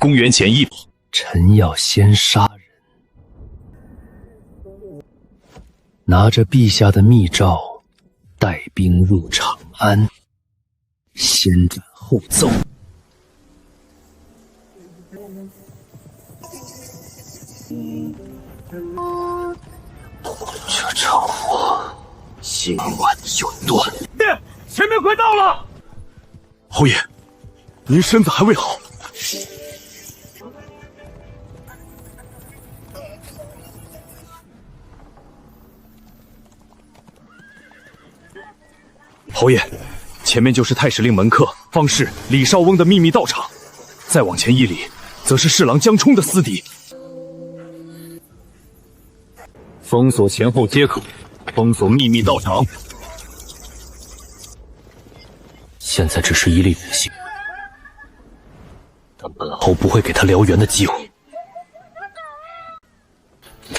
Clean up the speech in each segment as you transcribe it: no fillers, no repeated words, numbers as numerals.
公元前100，臣要先杀人，拿着陛下的密诏，带兵入长安，先斩后奏。这场火今晚就断。前面快到了！侯爷，您身子还未好。侯爷，前面就是太史令门客方士李少翁的秘密道场，再往前1里，则是侍郎江冲的私邸。封锁前后街口，封锁秘密道场。现在只是一粒人心，但本侯不会给他燎原的机会。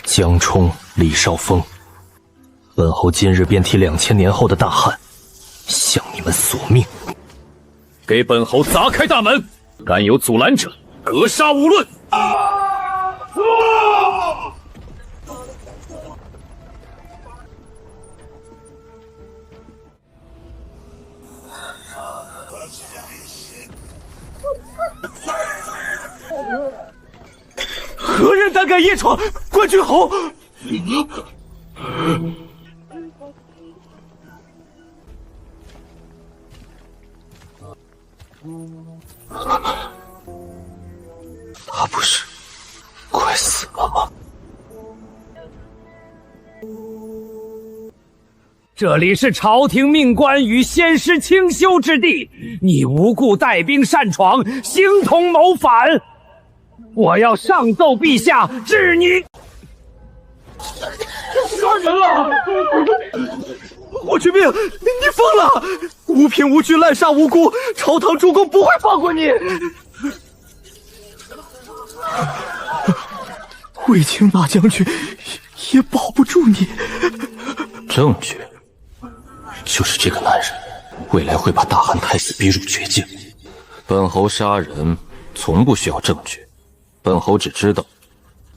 江冲、李少峰，本侯今日便替2000年后的大汉向你们索命！给本侯砸开大门，敢有阻拦者，格杀无论！何人胆敢夜闯关君侯？他不是快死了吗？这里是朝廷命官与仙师清修之地，你无故带兵擅闯，形同谋反。我要上奏陛下，治你杀人了！霍去病，你疯了！无凭无据滥杀无辜，朝堂诸公不会放过你。卫青大将军也保不住你。证据就是这个男人，未来会把大汉太子逼入绝境。本侯杀人从不需要证据，本侯只知道，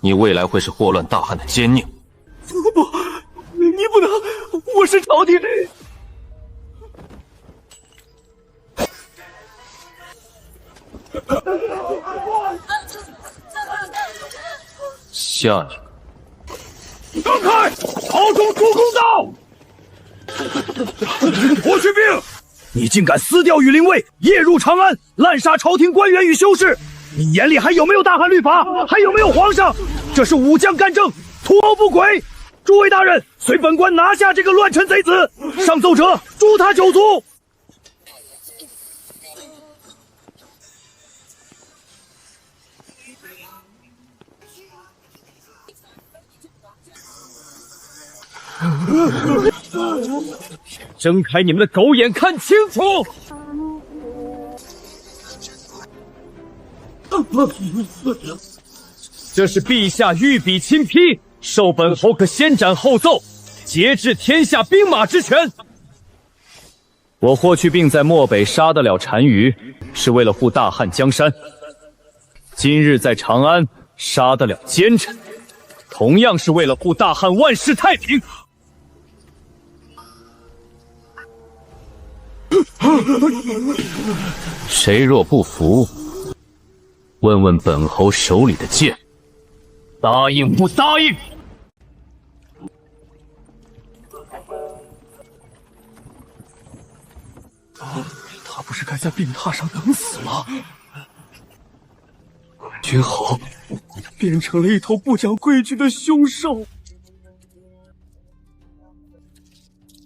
你未来会是祸乱大汉的奸佞。不，你不能！我是朝廷。下一个，让开！朝中主公到！霍去病，你竟敢私调羽林卫，夜入长安，滥杀朝廷官员与修士！你眼里还有没有大汉律法？还有没有皇上？这是武将干政，图谋不轨！诸位大人，随本官拿下这个乱臣贼子！上奏者，诛他9族！睁开你们的狗眼，看清楚！这是陛下御笔亲批，授本侯可先斩后奏，节制天下兵马之权。我霍去病在漠北杀得了单于，是为了护大汉江山；今日在长安杀得了奸臣，同样是为了护大汉万世太平。谁若不服，问问本侯手里的剑，答应不答应？他不是该在病榻上等死吗？君侯变成了一头不讲规矩的凶兽。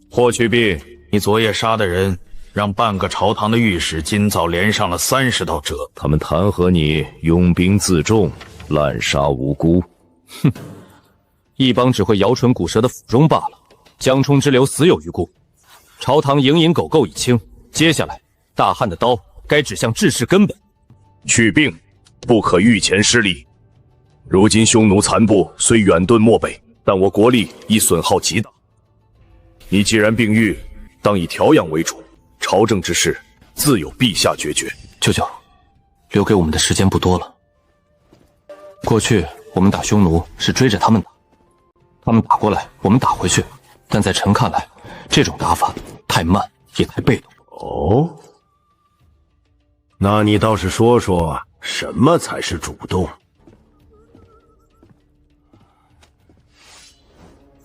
霍去病，你昨夜杀的人，让半个朝堂的御史今早连上了30道折。他们弹劾你拥兵自重，滥杀无辜。哼，一帮只会摇唇鼓舌的府中罢了。江冲之流死有余辜，朝堂蝇营狗构已清。接下来，大汉的刀该指向治世根本。去病，不可御前失礼。如今匈奴残部虽远遁漠北，但我国力已损耗极大。你既然病愈，当以调养为主，朝政之事自有陛下决绝。舅舅，留给我们的时间不多了，过去我们打匈奴是追着他们打，他们打过来，我们打回去。但在臣看来，这种打法太慢也太被动。哦，那你倒是说说，什么才是主动？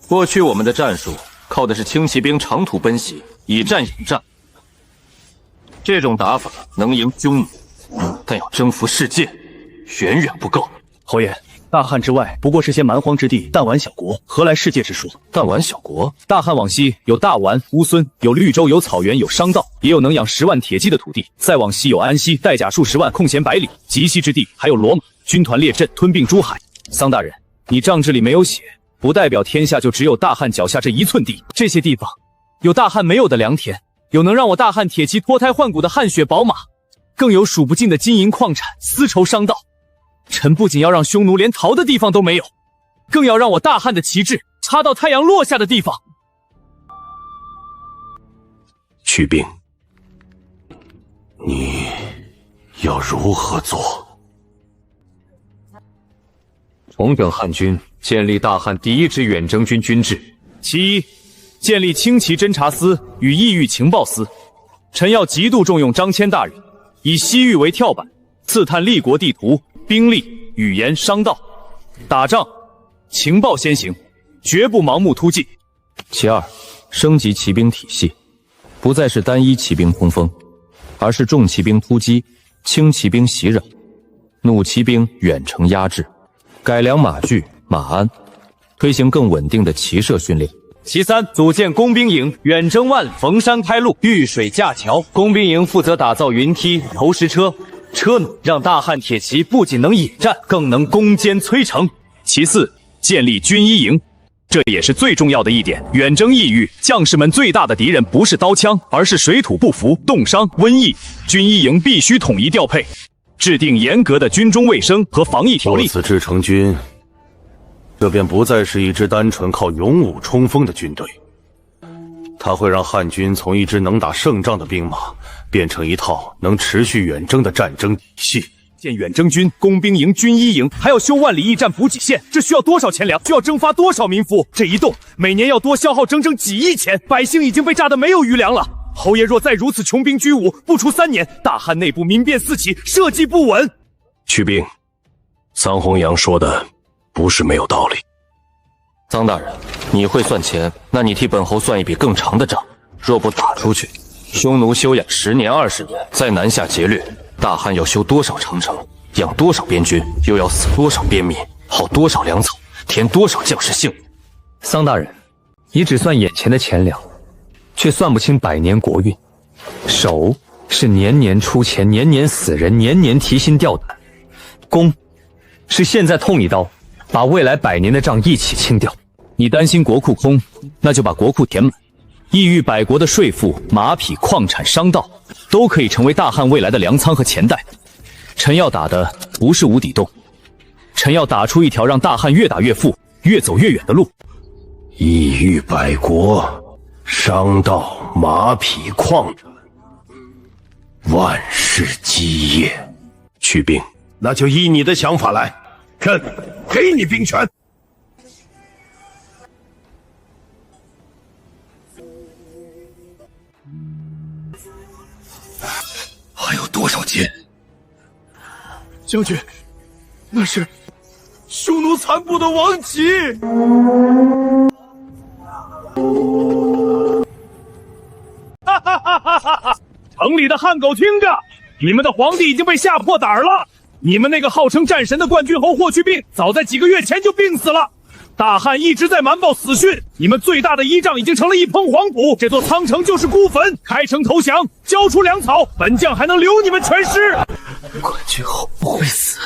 过去我们的战术靠的是轻骑兵长途奔袭，以战养战。这种打法能赢匈奴，但要征服世界，远远不够。侯爷，大汉之外不过是些蛮荒之地，弹丸小国，何来世界之说？弹丸小国，大汉往西有大丸、乌孙，有绿洲，有草原，有商道，也有能养10万铁骑的土地。再往西有安西，带甲数10万，空闲百里。极西之地还有罗马，军团列阵，吞并诸海。桑大人，你账志里没有写，不代表天下就只有大汉脚下这1寸地。这些地方有大汉没有的良田，有能让我大汉铁骑脱胎换骨的汗血宝马，更有数不尽的金银矿产、丝绸商道。臣不仅要让匈奴连逃的地方都没有，更要让我大汉的旗帜插到太阳落下的地方。去病，你要如何做？重整汉军，建立大汉第1支远征军军制。其一，建立轻骑侦察司与异域情报司。臣要极度重用张骞大人，以西域为跳板，刺探立国地图、兵力、语言、商道。打仗，情报先行，绝不盲目突进。其二，升级骑兵体系，不再是单一骑兵冲锋，而是重骑兵突击、轻骑兵袭扰、弩骑兵远程压制，改良马具、马鞍，推行更稳定的骑射训练。其三，组建工兵营，远征万里，逢山开路，遇水架桥。工兵营负责打造云梯、投石车、车弩，让大汉铁骑不仅能野战，更能攻坚摧城。其四，建立军医营，这也是最重要的一点。远征异域，将士们最大的敌人不是刀枪，而是水土不服、冻伤、瘟疫。军医营必须统一调配，制定严格的军中卫生和防疫条例。如此制成军，这便不再是一支单纯靠勇武冲锋的军队，它会让汉军从一支能打胜仗的兵马，变成一套能持续远征的战争体系。建远征军、工兵营、军医营，还要修万里驿站补给线，这需要多少钱粮？需要征发多少民夫？这一动，每年要多消耗整整几亿钱，百姓已经被炸得没有余粮了。侯爷若再如此穷兵黩武，不出3年，大汉内部民变四起，社稷不稳。去病，桑弘羊说的不是没有道理。臧大人，你会算钱，那你替本侯算一笔更长的账。若不打出去，匈奴休养10年20年，再南下劫掠，大汉要修多少长城，养多少边军，又要死多少边民，耗多少粮草，填多少将士性命。桑大人，你只算眼前的钱粮，却算不清百年国运。守是年年出钱，年年死人，年年提心吊胆；攻是现在痛一刀，把未来100年的账一起清掉。你担心国库空，那就把国库填满。异域百国的税赋、马匹、矿产、商道，都可以成为大汉未来的粮仓和钱袋。臣要打的不是无底洞，臣要打出一条让大汉越打越富、越走越远的路。异域百国，商道、马匹、矿产，万世基业。去病，那就依你的想法来，朕给你兵权。还有多少箭？将军，那是匈奴残部的王旗。哈哈哈哈哈哈！城里的汉狗听着，你们的皇帝已经被吓破胆了。你们那个号称战神的冠军侯霍去病，早在几个月前就病死了。大汉一直在瞒报死讯，你们最大的依仗已经成了一抔黄土，这座苍城就是孤坟。开城投降，交出粮草，本将还能留你们全尸。冠军侯不会死。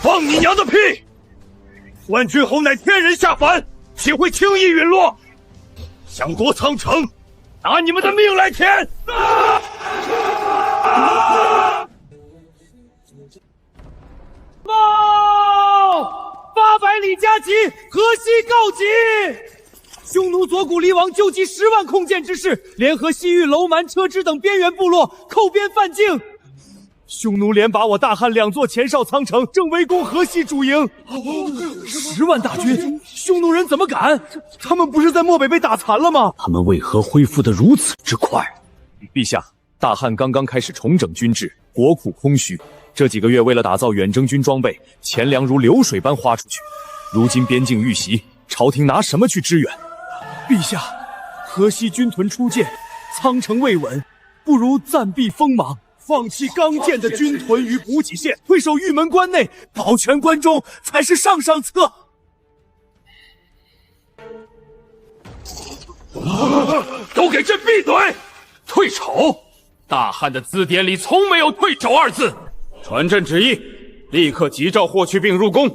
放你娘的屁！冠军侯乃天人下凡，岂会轻易陨落？想夺苍城，拿你们的命来填！800里加急，河西告急！匈奴左谷离王纠集10万控剑之士，联合西域楼蛮、车支等边缘部落，扣边犯境。匈奴连把我大汉2座前哨仓城，正围攻河西主营。10万大军，匈奴人怎么敢？他们不是在漠北被打残了吗？他们为何恢复得如此之快？陛下，大汉刚刚开始重整军制，国库空虚。这几个月为了打造远征军装备，钱粮如流水般花出去。如今边境遇袭，朝廷拿什么去支援？陛下，河西军屯初建，仓城未稳，不如暂避锋芒，放弃刚建的军屯与补给线，退守玉门关内，保全关中才是上策。都给朕闭嘴！退守！大汉的字典里从没有退守2字。传朕旨意，立刻急召霍去病入宫。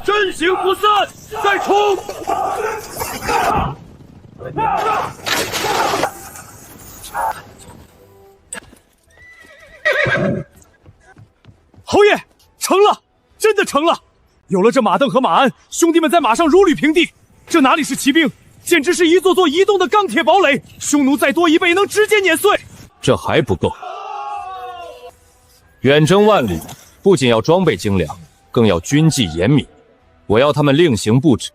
阵型不散，再冲！侯爷，成了，真的成了！有了这马镫和马鞍，兄弟们在马上如履平地。这哪里是骑兵，简直是一座座移动的钢铁堡垒。匈奴再多1倍，能直接碾碎。这还不够。远征万里，不仅要装备精良，更要军纪严明。我要他们令行不止，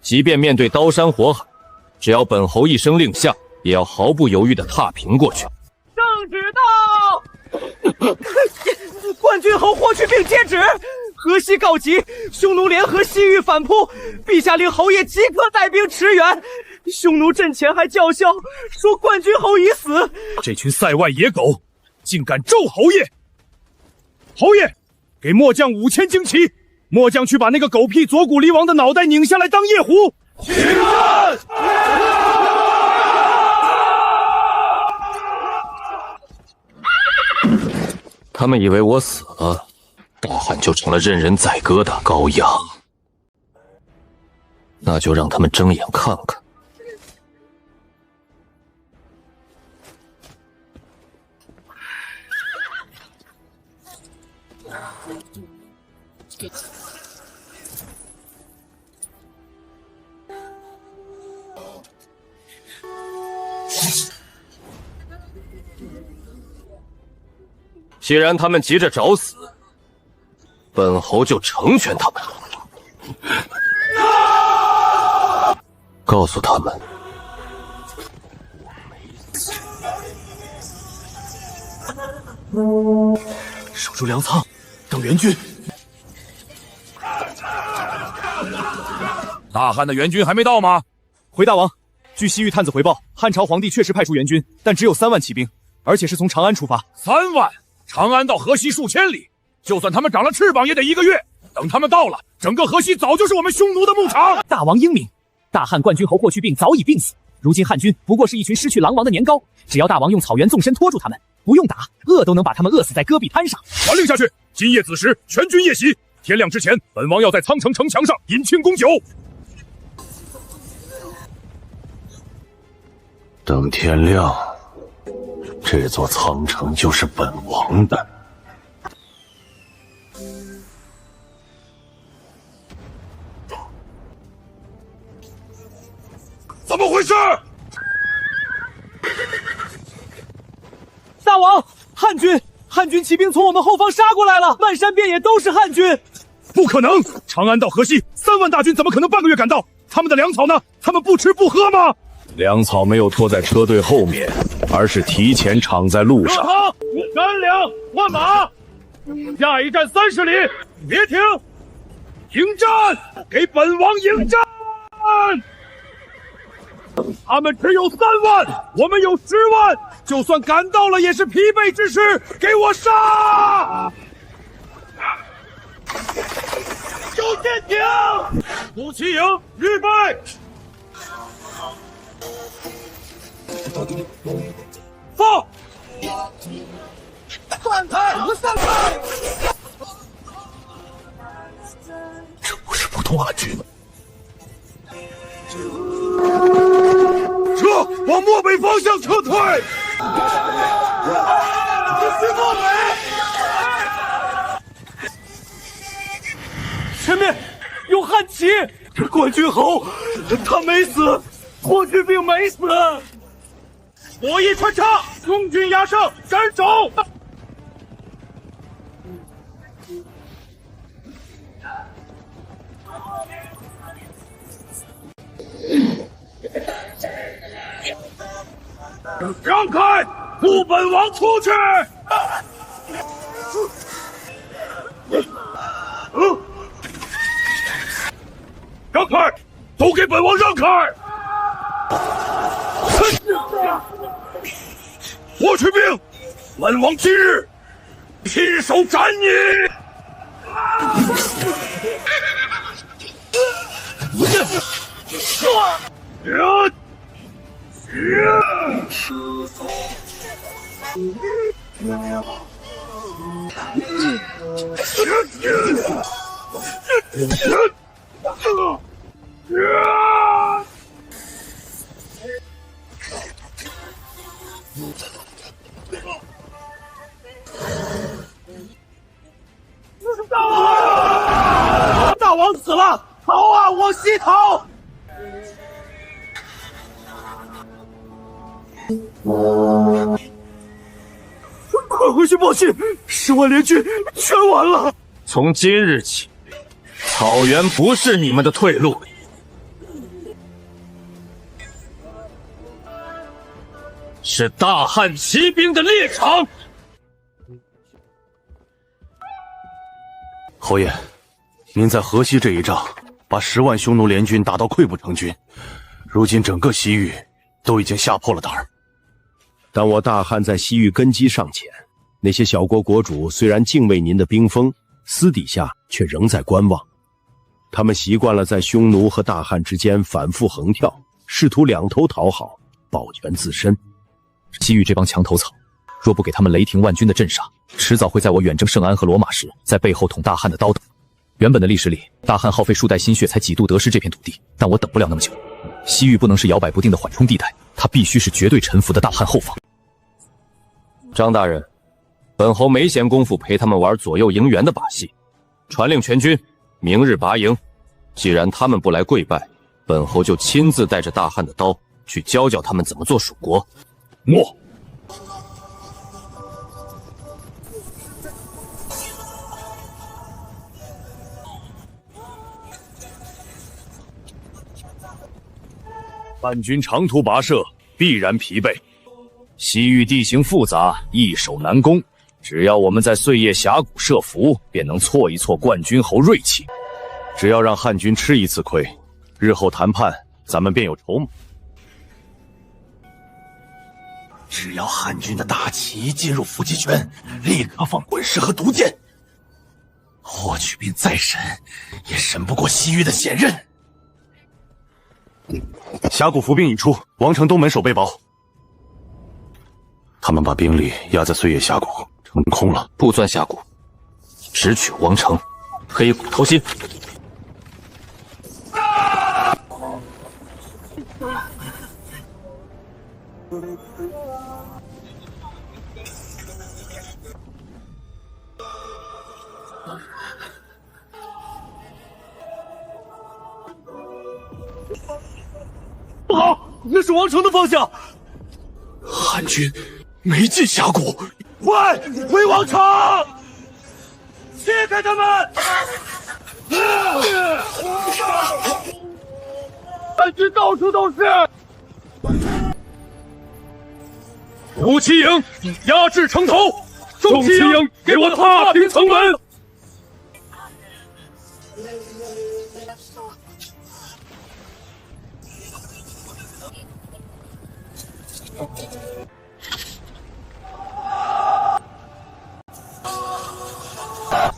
即便面对刀山火海，只要本侯一声令下，也要毫不犹豫地踏平过去。圣旨到！冠军侯霍去病接旨。河西告急，匈奴联合西域反扑，陛下令侯爷即刻带兵驰援。匈奴阵前还叫嚣说冠军侯已死，这群塞外野狗竟敢咒侯爷！侯爷，给末将5000旌旗，末将去把那个狗屁左谷离王的脑袋拧下来当夜壶。请战！他们以为我死了，大汉就成了任人宰割的羔羊，那就让他们睁眼看看。既然他们急着找死，本侯就成全他们。告诉他们，守住粮仓，等援军。大汉的援军还没到吗？回大王，据西域探子回报，汉朝皇帝确实派出援军，但只有3万骑兵，而且是从长安出发。3万？长安到河西数千里，就算他们长了翅膀也得1个月。等他们到了，整个河西早就是我们匈奴的牧场。大王英明，大汉冠军侯霍去病早已病死，如今汉军不过是一群失去狼王的年糕，只要大王用草原纵深拖住他们，不用打，饿都能把他们饿死在戈壁滩上。传令下去，今夜子时全军夜袭，天亮之前，本王要在苍城城墙上饮庆功酒。等天亮，这座苍城就是本王的。怎么回事？大王，汉军骑兵从我们后方杀过来了，漫山遍野都是汉军。不可能！长安到河西3万大军怎么可能半个月赶到？他们的粮草呢？他们不吃不喝吗？粮草没有拖在车队后面，而是提前敞在路上。干粮换马，下一站30里，别停！迎战！给本王迎战！他们只有3万，我们有10万，就算赶到了也是疲惫之师，给我杀！修舰艇，武器营预备，放！散开！散开！这不是普通汉军。撤，往漠北方向撤退！去漠北！前面有汉骑，冠军侯，他没死，霍去病没死。火翼穿插，中军压上，斩首！让开，扶本王出去！让开，都给本王让开！霍去病，本王今日亲手斩你！大王死了！逃啊，往西逃！快回去报信，10万联军全完了。从今日起，草原不是你们的退路。是大汉骑兵的猎场。侯爷，您在河西这一仗，把10万匈奴联军打到溃不成军，如今整个西域都已经吓破了胆儿。但我大汉在西域根基尚浅，那些小国国主虽然敬畏您的兵锋，私底下却仍在观望。他们习惯了在匈奴和大汉之间反复横跳，试图两头讨好，保全自身。西域这帮墙头草，若不给他们雷霆万钧的镇杀，迟早会在我远征圣安和罗马时，在背后捅大汉的刀的。原本的历史里，大汉耗费数代心血才几度得失这片土地，但我等不了那么久。西域不能是摇摆不定的缓冲地带，它必须是绝对臣服的大汉后方。张大人，本侯没闲工夫陪他们玩左右迎援的把戏，传令全军，明日拔营。既然他们不来跪拜，本侯就亲自带着大汉的刀去教教他们怎么做蜀国。诺。叛军长途跋涉，必然疲惫。西域地形复杂，易守难攻。只要我们在碎叶峡谷设伏，便能挫一挫冠军侯锐气。只要让汉军吃一次亏，日后谈判咱们便有筹码。只要汉军的大旗进入伏击圈，立刻放滚石和毒箭。霍去病再神，也神不过西域的险刃。峡谷伏兵已出，王城东门守备薄。他们把兵力压在碎叶峡谷，成空了。不钻峡谷，直取王城，黑虎掏心。不好，那是王城的方向。汉军没进峡谷，快回王城，切开他们！汉军到处都是。吴奇营压制城头，众骑营给我踏平城门。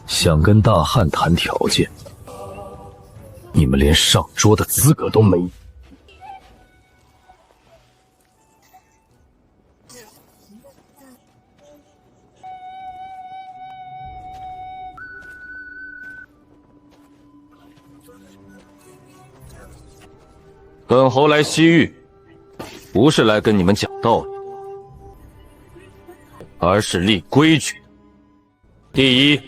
想跟大汉谈条件，你们连上桌的资格都没。本侯来西域，不是来跟你们讲道理，而是立规矩。第一，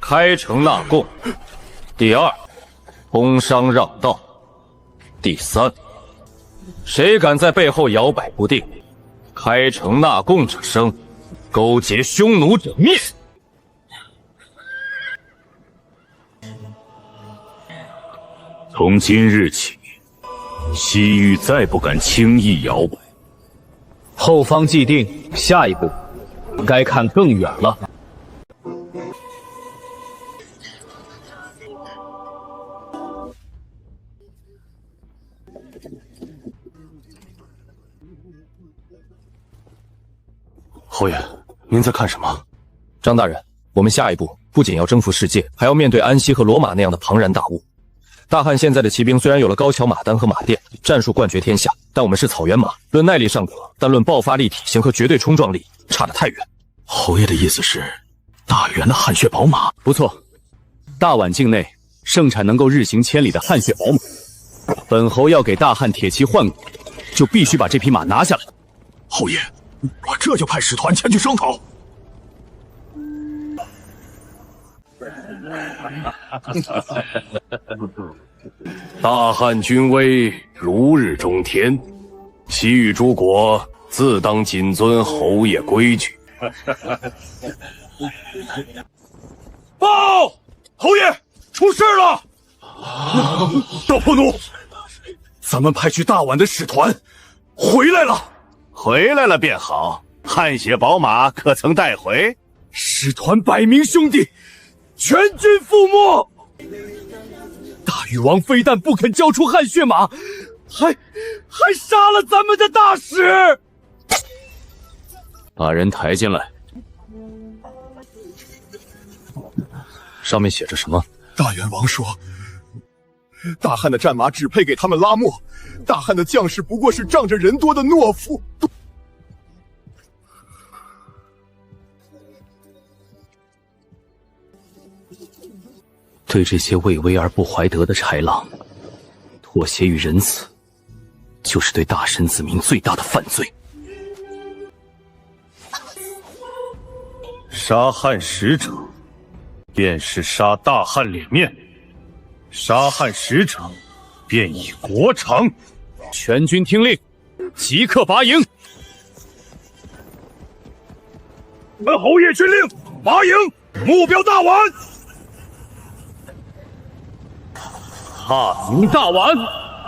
开城纳贡；第二，通商让道。第三，谁敢在背后摇摆不定，开城纳贡者生，勾结匈奴者灭。从今日起，西域再不敢轻易摇摆。后方既定，下一步该看更远了。侯爷，您在看什么？张大人，我们下一步不仅要征服世界，还要面对安西和罗马那样的庞然大物。大汉现在的骑兵虽然有了高桥马丹和马钿，战术冠绝天下，但我们是草原马，论耐力尚可，但论爆发力、体型和绝对冲撞力差得太远。侯爷的意思是，大元的汗血宝马？不错，大宛境内盛产能够日行千里的汗血宝马。本侯要给大汉铁骑换骨，就必须把这匹马拿下来。侯爷，我这就派使团前去商讨。大汉军威如日中天，西域诸国自当谨遵侯爷规矩。报，侯爷出事了！大破奴，咱们派去大宛的使团回来了。回来了便好。汗血宝马可曾带回？使团100名兄弟，全军覆没。大禹王非但不肯交出汗血马，还杀了咱们的大使。把人抬进来。上面写着什么？大元王说，大汉的战马只配给他们拉磨，大汉的将士不过是仗着人多的懦夫。对这些畏威而不怀德的豺狼，妥协于仁慈，就是对大申子民最大的犯罪。杀汉使者，便是杀大汉脸面；杀汉使者，便以国偿。全军听令，即刻拔营！本侯爷军令，拔营，目标大宛。踏明大宛，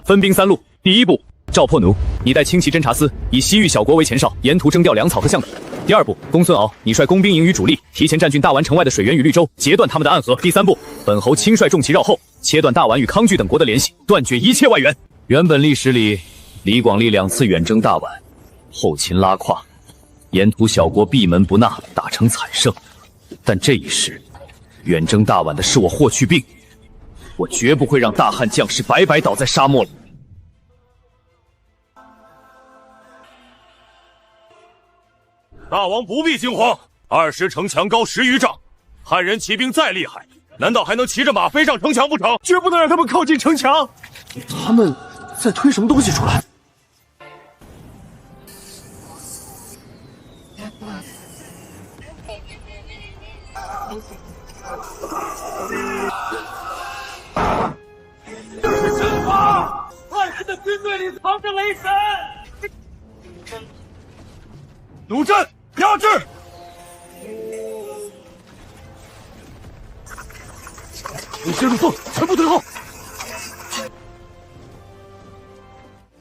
分兵3路。第一步，赵破奴，你带轻骑侦察司，以西域小国为前哨，沿途征调粮草和橡土。第二步，公孙敖，你率工兵营与主力，提前占据大宛城外的水源与绿洲，截断他们的暗河。第三步，本侯亲率重骑绕后，切断大宛与康据等国的联系，断绝一切外援。原本历史里，李广利2次远征大宛，后秦拉胯，沿途小国闭门不纳，打成惨胜。但这一世，远征大宛的是我霍去病。我绝不会让大汉将士白白倒在沙漠里。大王不必惊慌，20城墙高10余丈，汉人骑兵再厉害，难道还能骑着马飞上城墙不成？绝不能让他们靠近城墙。他们在推什么东西出来？神法！汉人的军队里藏着雷神！鲁镇，压制！有些入凤，全部退后！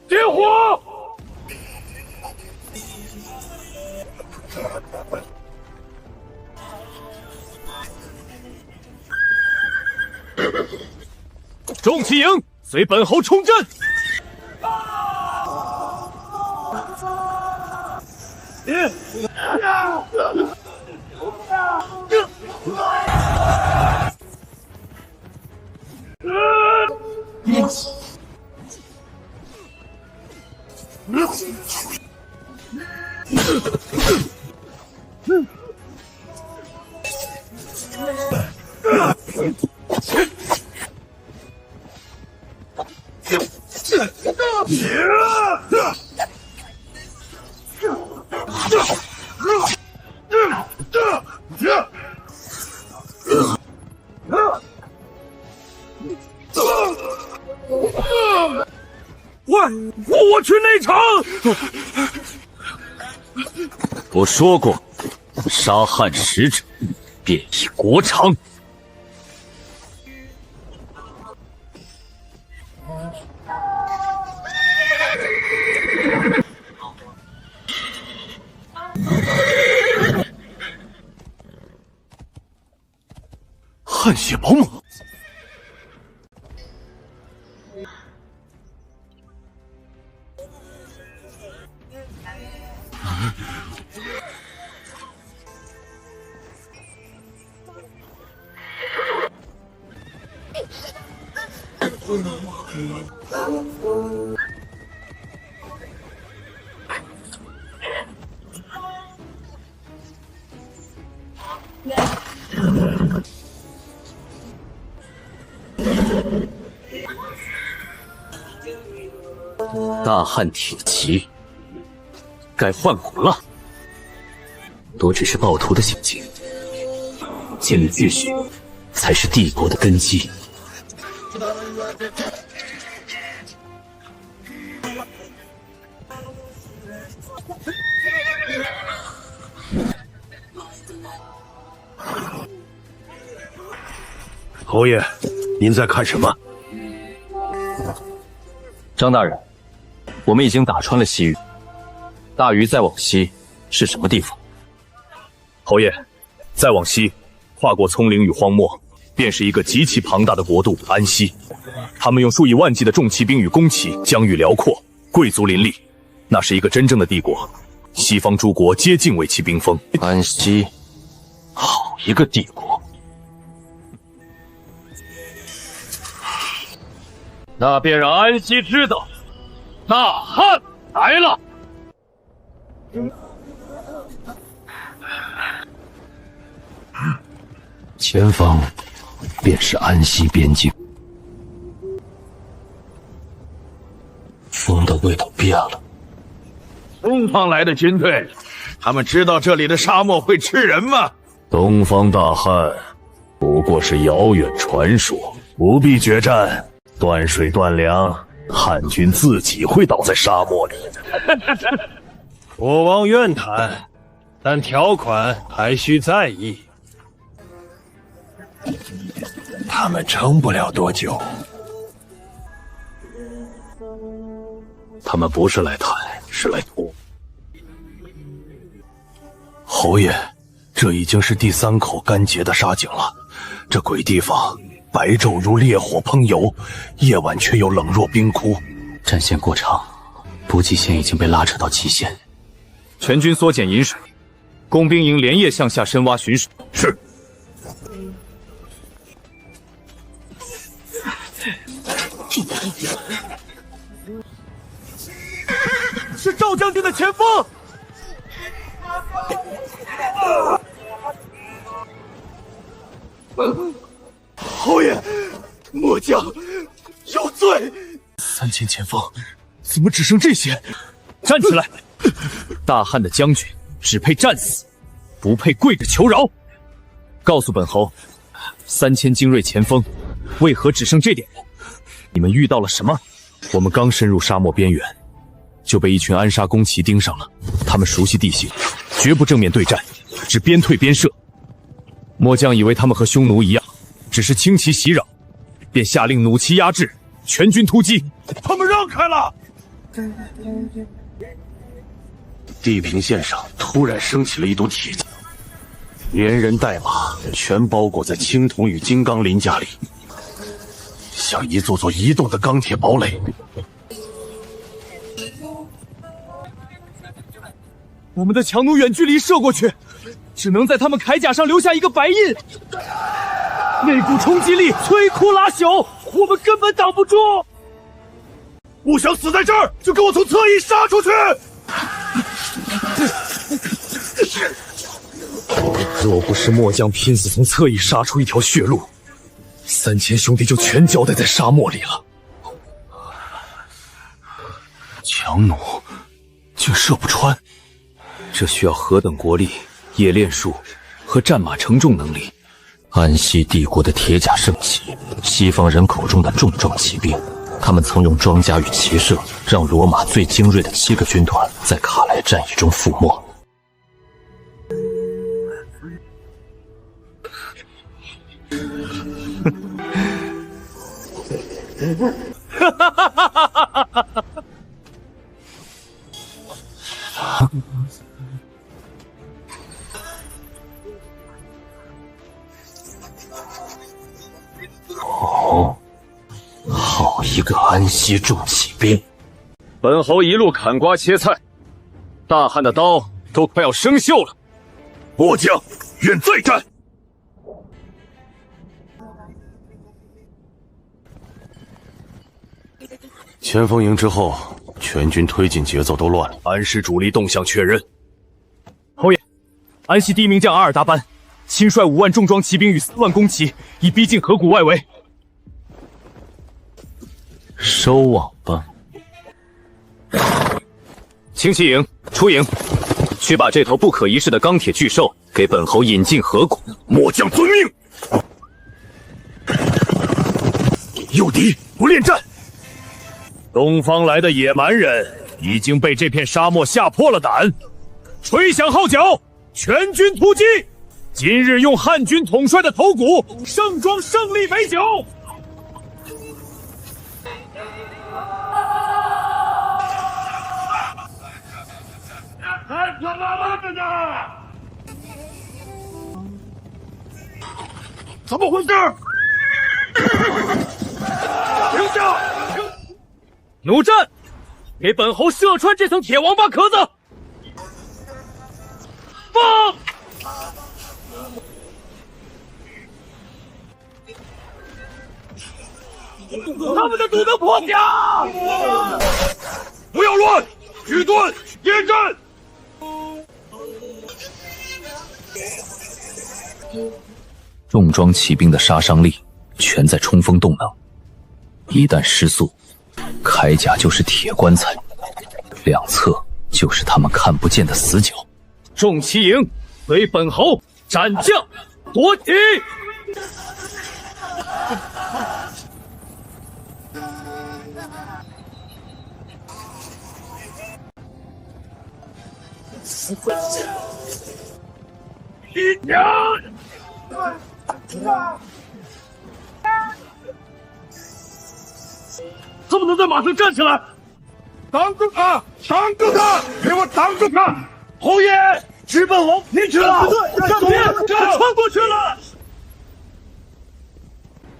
点火！重骑营随本侯冲阵！城。我说过，杀汉使者，便以国偿。汗血宝马。大汉铁骑该换骨了，都只是暴徒的行径，建立秩序才是帝国的根基。侯爷，您在看什么？张大人，我们已经打穿了西域，大禹再往西是什么地方？侯爷，再往西，跨过葱岭与荒漠，便是一个极其庞大的国度——安西。他们用数以万计的重骑兵与弓骑，疆域辽阔，贵族林立，那是一个真正的帝国。西方诸国皆敬畏其兵锋。安西，好一个帝国！那便让安西知道，大汉来了。前方便是安西边境，风的味道变了。东方来的军队，他们知道这里的沙漠会吃人吗？东方大汉不过是遥远传说，不必决战。断水断粮，汉军自己会倒在沙漠里。我望愿谈，但条款还需再议。他们撑不了多久。他们不是来谈，是来屠。侯爷，这已经是第3口干结的沙井了。这鬼地方，白昼如烈火烹油，夜晚却又冷若冰窟。战线过长，补给线已经被拉扯到极限。全军缩减饮水，工兵营连夜向下深挖寻水。是。是赵将军的前锋。侯爷，末将有罪。3000前锋，怎么只剩这些？站起来！大汉的将军只配战死，不配跪着求饶。告诉本侯，3000精锐前锋，为何只剩这点人？你们遇到了什么？我们刚深入沙漠边缘，就被一群安沙弓骑盯上了。他们熟悉地形，绝不正面对战，只边退边射。末将以为他们和匈奴一样，只是轻骑袭扰，便下令弩骑压制，全军突击。他们让开了。地平线上突然升起了一堵铁墙，连人带马全包裹在青铜与金刚鳞甲里，像一座座移动的钢铁堡垒。我们的强弩远距离射过去，只能在他们铠甲上留下一个白印。那股冲击力摧枯拉朽，我们根本挡不住。不想死在这儿，就给我从侧翼杀出去！若不是末将拼死从侧翼杀出一条血路，3000兄弟就全交代在沙漠里了。强弩竟射不穿，这需要何等国力、冶炼术和战马承重能力。安西帝国的铁甲圣骑，西方人口中的重装骑兵，他们曾用装甲与骑射，让罗马最精锐的7个军团在卡莱战役中覆没。哦，好一个安西重骑兵！本侯一路砍瓜切菜，大汉的刀都快要生锈了。末将愿再战。前锋营之后，全军推进节奏都乱了。安师主力动向确认。侯爷，安西第1名将阿尔达班亲率5万重装骑兵与4万弓骑，已逼近河谷外围。收网吧。轻骑营出营，去把这头不可一世的钢铁巨兽给本侯引进河谷。末将遵命。诱敌不恋战。东方来的野蛮人已经被这片沙漠吓破了胆，吹响号角，全军突击！今日用汉军统帅的头骨盛装胜利美酒。怎么回事？停下！弩战，给本侯射穿这层铁王八壳子！放！他们的堵得破甲！不要乱，举盾验战！重装骑兵的杀伤力全在冲锋动能，一旦失速，铠甲就是铁棺材，两侧就是他们看不见的死角。众骑营随本侯斩将夺旗！一娘！他们能在马上站起来？挡住他！挡住他！给我挡住他！侯爷，直奔王平去了！上边，他穿过去了！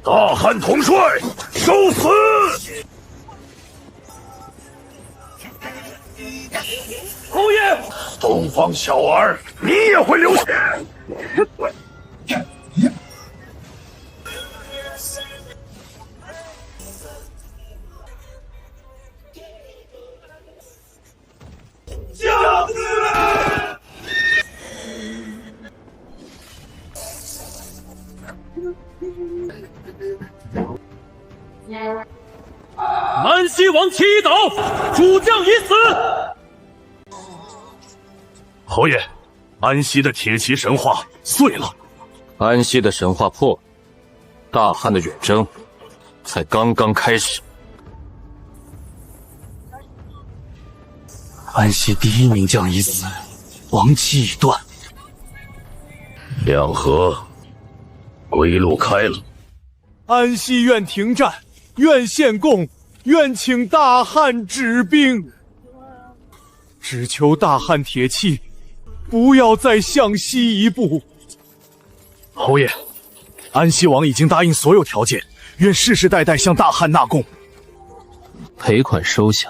大汉统帅，受死！侯爷，东方小儿，你也会流血！将军！南西王旗已倒，主将已死。侯爷，安西的铁骑神话碎了。安西的神话破了，大汉的远征才刚刚开始。安西第1名将已死，王旗已断。两河归路开了。安西愿停战，愿献贡，愿请大汉止兵。只求大汉铁骑不要再向西一步。侯爷，安西王已经答应所有条件，愿世世代代向大汉纳贡。赔款收下，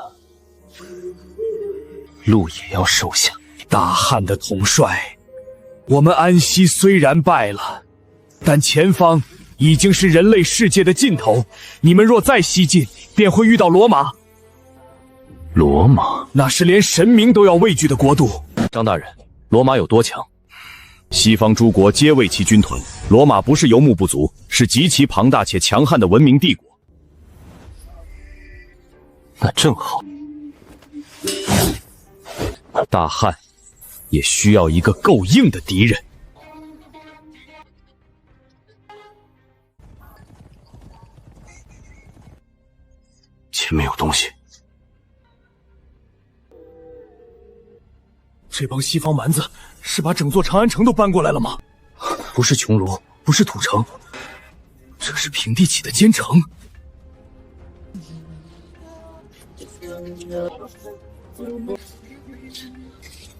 路也要收下。大汉的统帅，我们安西虽然败了，但前方已经是人类世界的尽头。你们若再西进，便会遇到罗马。罗马，那是连神明都要畏惧的国度。张大人，罗马有多强？西方诸国皆为其军团，罗马不是游牧部族，是极其庞大且强悍的文明帝国。那正好，大汉也需要一个够硬的敌人。前没有东西。这帮西方蛮子是把整座长安城都搬过来了吗？不是穹庐，不是土城，这是平地起的坚城。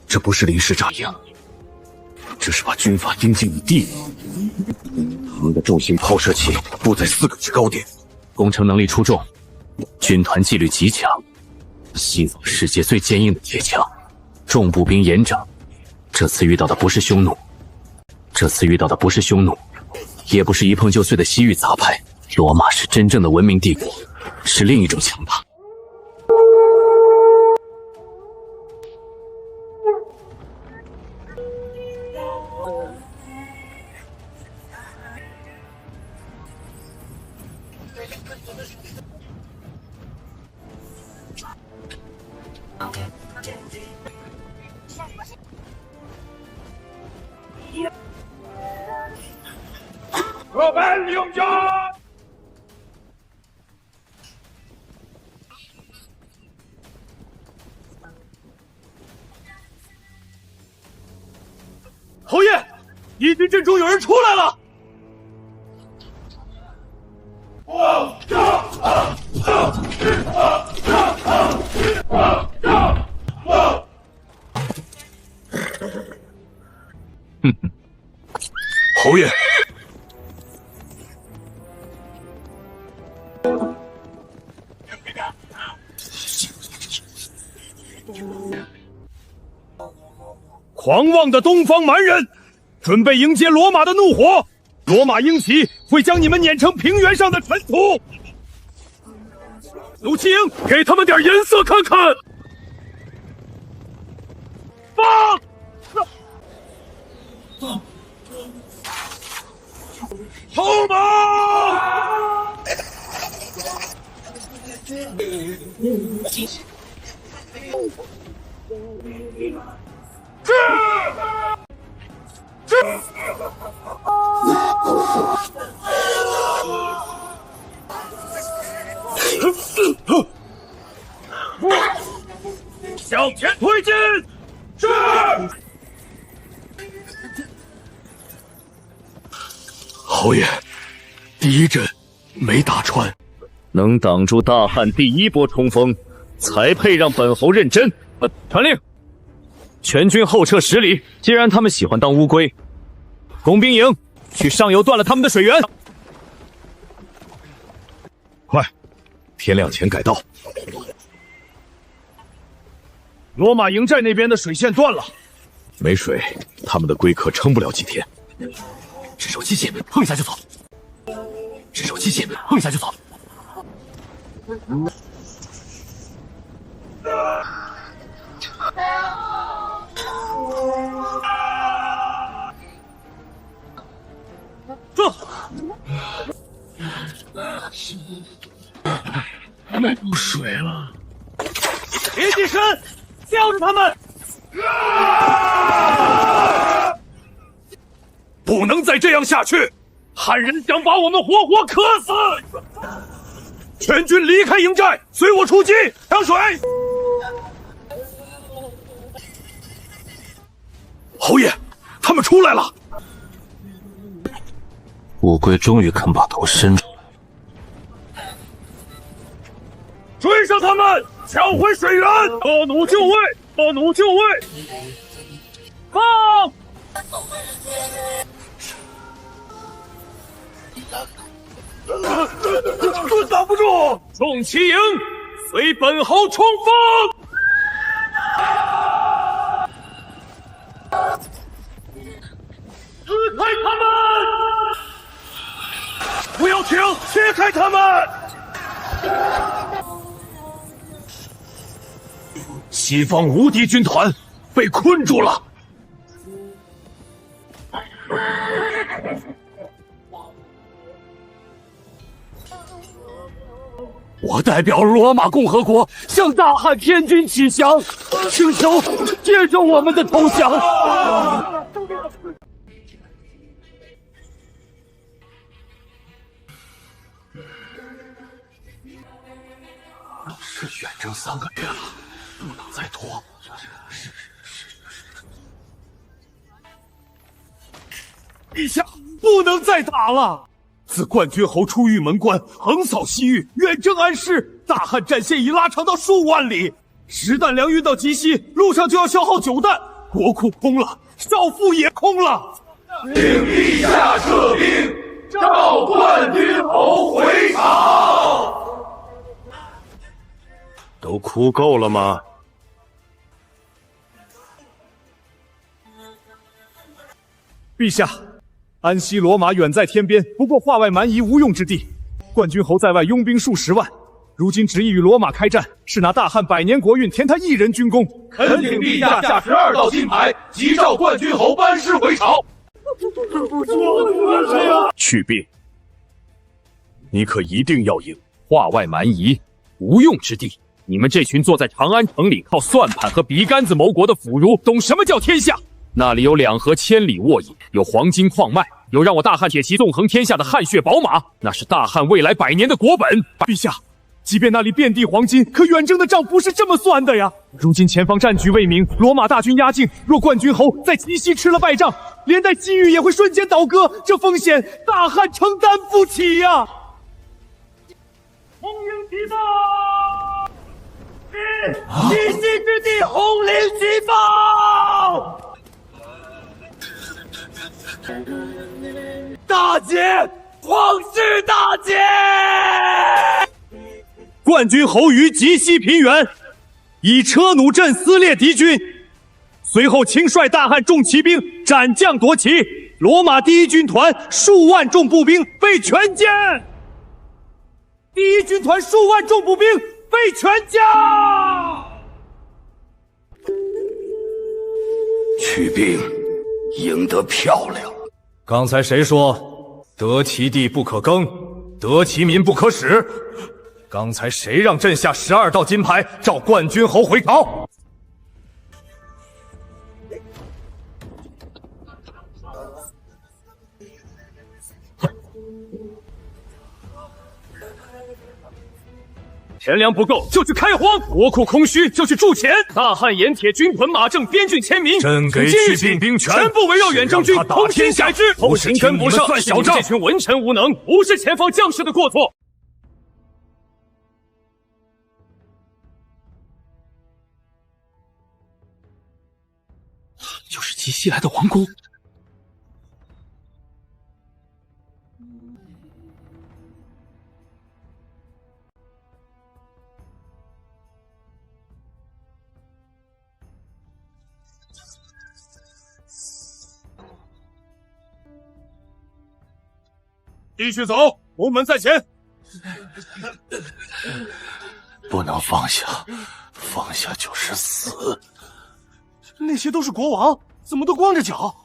这不是临时扎营，这是把军阀钉进了地。他们的重型炮射器布在4个制高点，攻城能力出众，军团纪律极强，西走世界最坚硬的铁墙，重步兵严整。这次遇到的不是匈奴，也不是一碰就碎的西域杂派，罗马是真正的文明帝国，是另一种强大。我们用战！侯爷，义军阵中有人出来了！侯爷，狂妄的东方蛮人，准备迎接罗马的怒火！罗马鹰旗会将你们碾成平原上的尘土！卢奇英，给他们点颜色看看！放！出马！向前推进！是。侯爷，第一阵没打穿，能挡住大汉第一波冲锋，才配让本侯认真。传令，全军后撤10里。既然他们喜欢当乌龟，工兵营去上游断了他们的水源。快，天亮前赶到。罗马营寨那边的水线断了，没水，他们的龟壳撑不了几天。伸手器械，碰一下就走。伸手器械，碰一下就走。这没有水了，别近身，吊着他们！不能再这样下去！汉人想把我们活活磕死！全军离开营寨，随我出击，抢水！侯爷，他们出来了！乌龟终于肯把头伸出来，追上他们，抢回水源！恶弩就位，恶弩就位！放！挡不住！众骑营，随本侯冲锋！撕开他们！不要停！切开他们！西方无敌军团被困住了。我代表罗马共和国向大汉天军启降，请求接受我们的投降。这远征3个月了，不能再拖。陛下，不能再打了！自冠军侯出玉门关，横扫西域，远征安师，大汉战线已拉长到数万里，实弹粮运到极西，路上就要消耗9弹，国库空了，少妇也空了。请陛下撤兵，召冠军侯回朝。都哭够了吗？陛下，安西罗马远在天边，不过化外蛮夷无用之地。冠军侯在外拥兵数10万，如今执意与罗马开战，是拿大汉100年国运填他一人军功。恳请陛下下12道金牌，急召冠军侯班师回朝。去病，你可一定要赢！化外蛮夷，无用之地。你们这群坐在长安城里靠算盘和笔杆子谋国的腐儒，懂什么叫天下？那里有2河千里沃野，有黄金矿脉，有让我大汉铁骑纵横天下的汗血宝马，那是大汉未来100年的国本。陛下，即便那里遍地黄金，可远征的账不是这么算的呀！如今前方战局未明，罗马大军压境，若冠军侯在极西吃了败仗，连带西域也会瞬间倒戈，这风险大汉承担不起呀！红缨齐放！极西之地，红缨齐放！大捷，皇室大捷！冠军侯于极西平原，以车弩阵撕裂敌军，随后亲率大汉重骑兵斩将夺旗，罗马第1军团数万重步兵被全歼。第1军团数万重步兵被全歼。去兵，赢得漂亮。刚才谁说得其地不可耕，得其民不可使？刚才谁让朕下12道金牌，召冠军侯回朝？钱粮不够就去开荒，国库空虚就去铸钱。大汉盐铁军屯马正，边郡千民，朕给去病兵权，全部围绕远征军，通天改之。不是根不上，算小账。这群文臣无能，不是前方将士的过错。就是极西来的王公。继续走，红门在前。不能放下，放下就是死。那些都是国王，怎么都光着脚？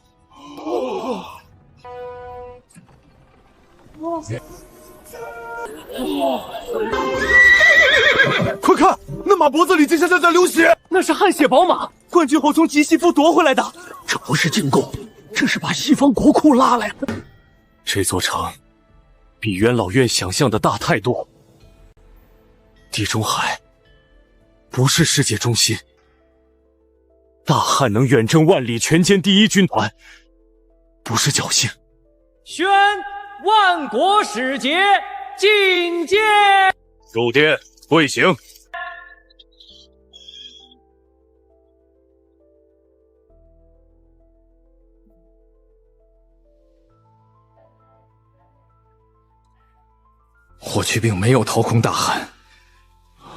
快看，那马脖子里竟像在流血，那是汗血宝马，冠军侯从极西夫夺回来的。这不是进贡，这是把西方国库拉来的。这座城比元老院想象的大太多。地中海不是世界中心。大汉能远征万里，全歼第1军团，不是侥幸。宣万国使节觐见。入殿跪行。霍去病没有掏空大汉，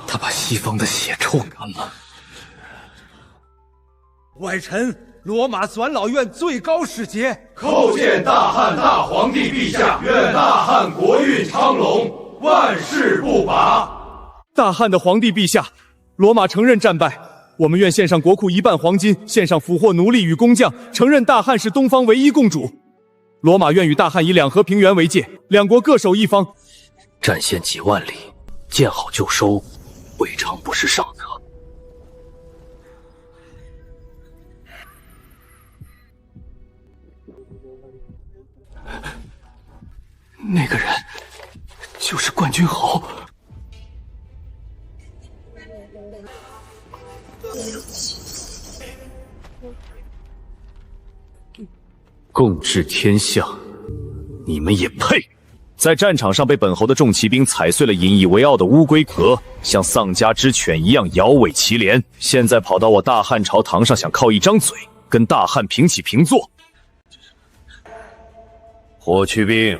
他把西方的血抽干了。外臣罗马纂老院最高使节叩见大汉大皇帝陛下，愿大汉国运昌隆，万事不拔。大汉的皇帝陛下，罗马承认战败，我们愿献上国库1半黄金，献上俘获奴隶与工匠，承认大汉是东方唯一共主。罗马愿与大汉以2河平原为界，两国各守一方。战线几万里，见好就收，未尝不是上策。那个人就是冠军侯。共治天下，你们也配？在战场上被本侯的重骑兵踩碎了引以为傲的乌龟壳，像丧家之犬一样摇尾乞怜。现在跑到我大汉朝堂上，想靠一张嘴跟大汉平起平坐。霍去病，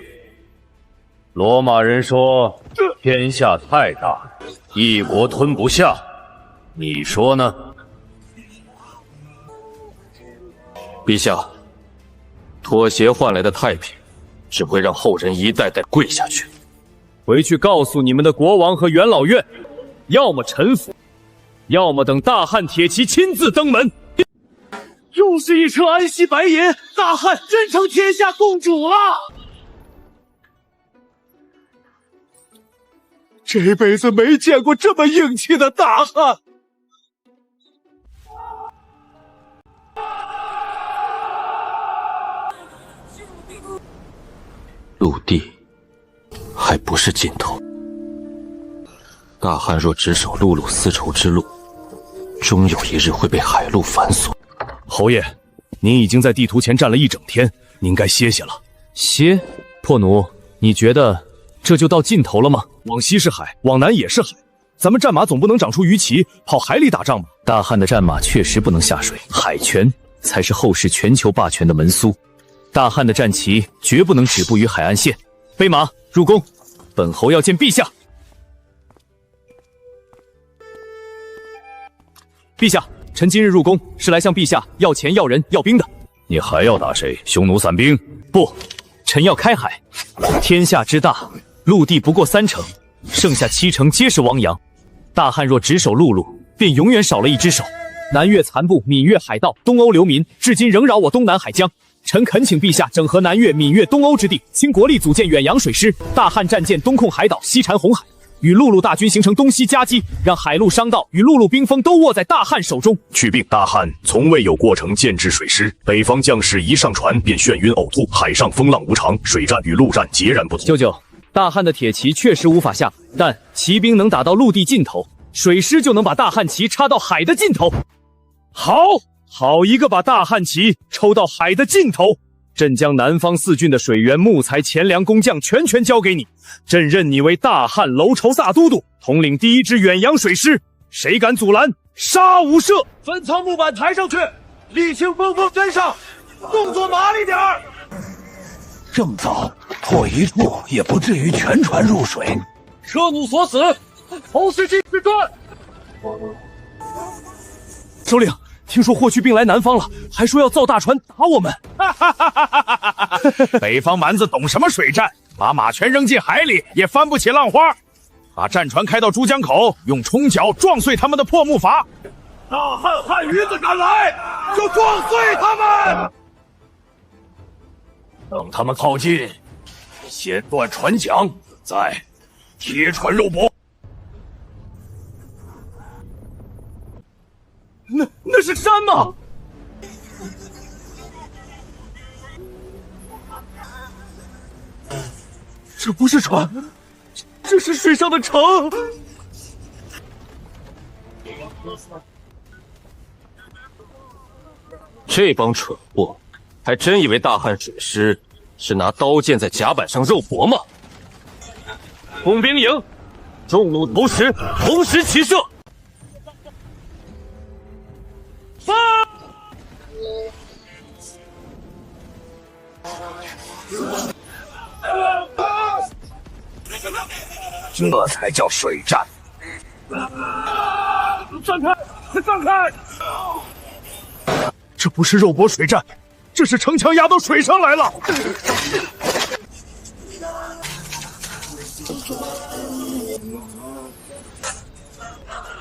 罗马人说天下太大，一国吞不下，你说呢？陛下，妥协换来的太平，只会让后人一代代跪下去。回去告诉你们的国王和元老院，要么臣服，要么等大汉铁骑亲自登门。又是一车安息白银，大汉真成天下共主了！这辈子没见过这么硬气的大汉。陆地还不是尽头。大汉若只守陆路丝绸之路，终有一日会被海路反锁。侯爷，您已经在地图前站了一整天，您该歇歇了。歇？破奴，你觉得这就到尽头了吗？往西是海，往南也是海，咱们战马总不能长出鱼鳍跑海里打仗吧？大汉的战马确实不能下水，海权才是后世全球霸权的门苏。大汉的战旗绝不能止步于海岸线。备马入宫，本侯要见陛下。陛下，臣今日入宫是来向陛下要钱、要人、要兵的。你还要打谁？匈奴散兵？不，臣要开海。天下之大，陆地不过3成，剩下7成皆是汪洋。大汉若只守陆路，便永远少了一只手。南越残部、闽越海盗、东欧流民，至今仍扰我东南海疆。臣恳请陛下整合南越、闽越、东欧之地，倾国力组建远洋水师，大汉战舰东控海岛，西缠红海，与陆路大军形成东西夹击，让海陆商道与陆路兵锋都握在大汉手中。去病，大汉从未有过程建制水师，北方将士一上船便眩晕呕吐，海上风浪无常，水战与陆战截然不同。舅舅，大汉的铁骑确实无法下，但骑兵能打到陆地尽头，水师就能把大汉旗插到海的尽头。好一个把大汉旗抽到海的尽头！朕将南方4郡的水源、木材、钱粮、工匠全交给你，朕任你为大汉楼筹大都督，统领第1支远洋水师，谁敢阻拦，杀无赦！分仓木板抬上去，沥青峰跟上，动作麻利点儿。这么早，破一处也不至于全船入水。车弩锁死，侯氏继续转。首领，听说霍去病来南方了，还说要造大船打我们。北方蛮子懂什么水战？把马全扔进海里也翻不起浪花。把战船开到珠江口，用冲脚撞碎他们的破木筏。大汉汉鱼子敢来，就撞碎他们。等他们靠近，先断船桨，再贴船肉搏。那是山吗？这不是船，这是水上的城。这帮蠢货，还真以为大汉水师是拿刀剑在甲板上肉搏吗？工兵营，重弩投石，同时齐射。这才叫水战！站开！站开！这不是肉搏水战，这是城墙压到水上来了。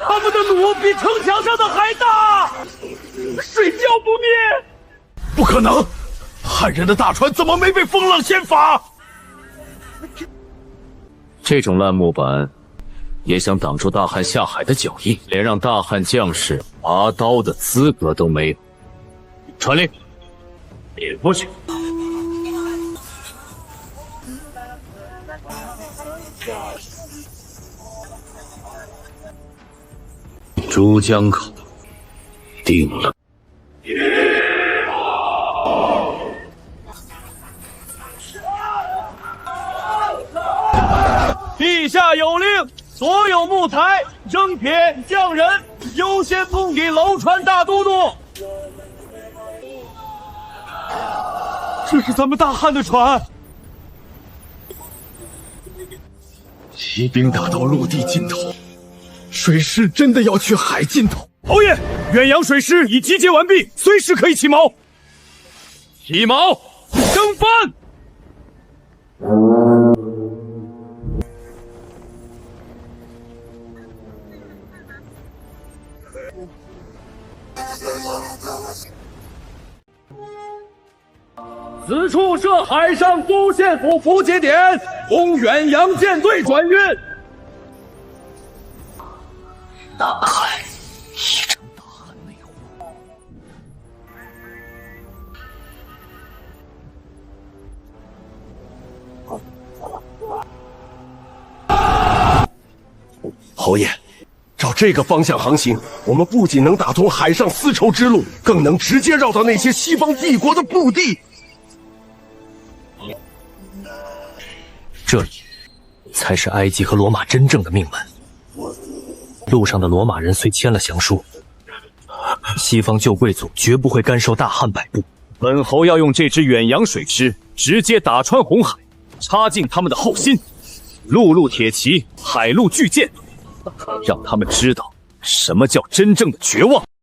他们的弩比城墙上的还大，水浇不灭。不可能！汉人的大船怎么没被风浪掀法？这种烂木板也想挡住大汉下海的脚印，连让大汉将士拔刀的资格都没有。传令，引过去。珠江口定了。陛下有令，所有木材、征铁、匠人优先送给楼船大都督。这是咱们大汉的船。骑兵打到陆地尽头，水师真的要去海尽头。侯爷，远洋水师已集结完毕，随时可以起锚。起锚，升帆。此处设海上都县府伏节点，供远洋舰队转运。大汉，一城大汉内湖。侯爷，照这个方向航行，我们不仅能打通海上丝绸之路，更能直接绕到那些西方帝国的腹地。这里才是埃及和罗马真正的命门。路上的罗马人虽签了降书，西方旧贵族绝不会干涉大汉摆布。本侯要用这支远洋水师直接打穿红海，插进他们的后心，陆路铁骑，海陆巨舰，让他们知道什么叫真正的绝望。